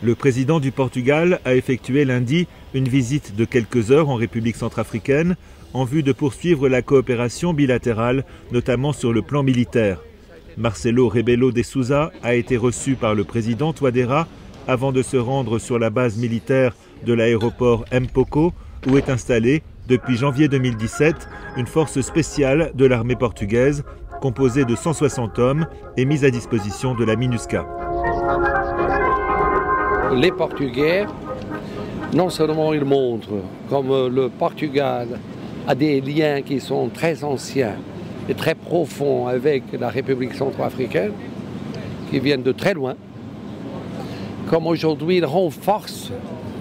Le président du Portugal a effectué lundi une visite de quelques heures en République centrafricaine en vue de poursuivre la coopération bilatérale, notamment sur le plan militaire. Marcelo Rebelo de Sousa a été reçu par le président Touadéra avant de se rendre sur la base militaire de l'aéroport Mpoko, où est installée, depuis janvier 2017, une force spéciale de l'armée portugaise, composée de 160 hommes et mise à disposition de la MINUSCA. Les Portugais, non seulement ils montrent comme le Portugal a des liens qui sont très anciens et très profonds avec la République centrafricaine, qui viennent de très loin, comme aujourd'hui ils renforcent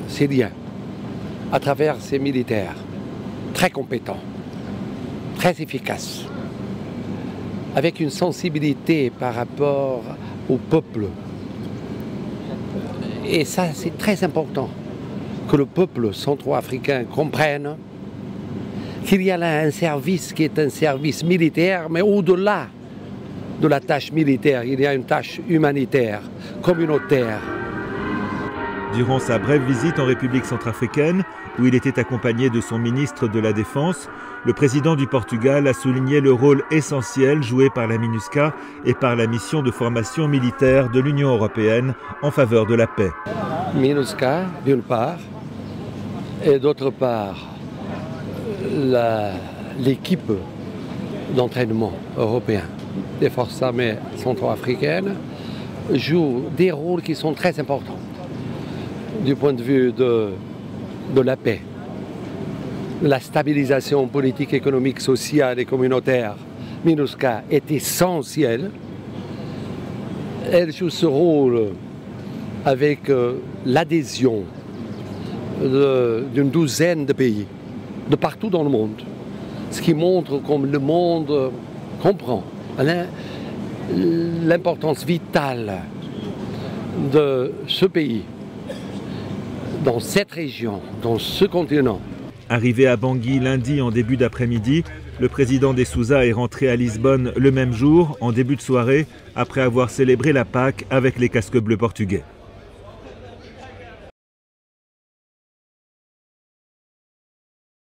ces liens à travers ces militaires très compétents, très efficaces, avec une sensibilité par rapport au peuple. Et ça, c'est très important que le peuple centrafricain comprenne qu'il y a là un service qui est un service militaire, mais au-delà de la tâche militaire, il y a une tâche humanitaire, communautaire. Durant sa brève visite en République centrafricaine, où il était accompagné de son ministre de la Défense, le président du Portugal a souligné le rôle essentiel joué par la MINUSCA et par la mission de formation militaire de l'Union européenne en faveur de la paix. MINUSCA, d'une part, et d'autre part, l'équipe d'entraînement européen des forces armées centrafricaines joue des rôles qui sont très importants du point de vue de la paix, de la stabilisation politique, économique, sociale et communautaire. MINUSCA est essentielle. Elle joue ce rôle avec l'adhésion d'une douzaine de pays, de partout dans le monde, ce qui montre comme le monde comprend l'importance vitale de ce pays, dans cette région, dans ce continent. Arrivé à Bangui lundi en début d'après-midi, le président de Sousa est rentré à Lisbonne le même jour, en début de soirée, après avoir célébré la Pâques avec les casques bleus portugais.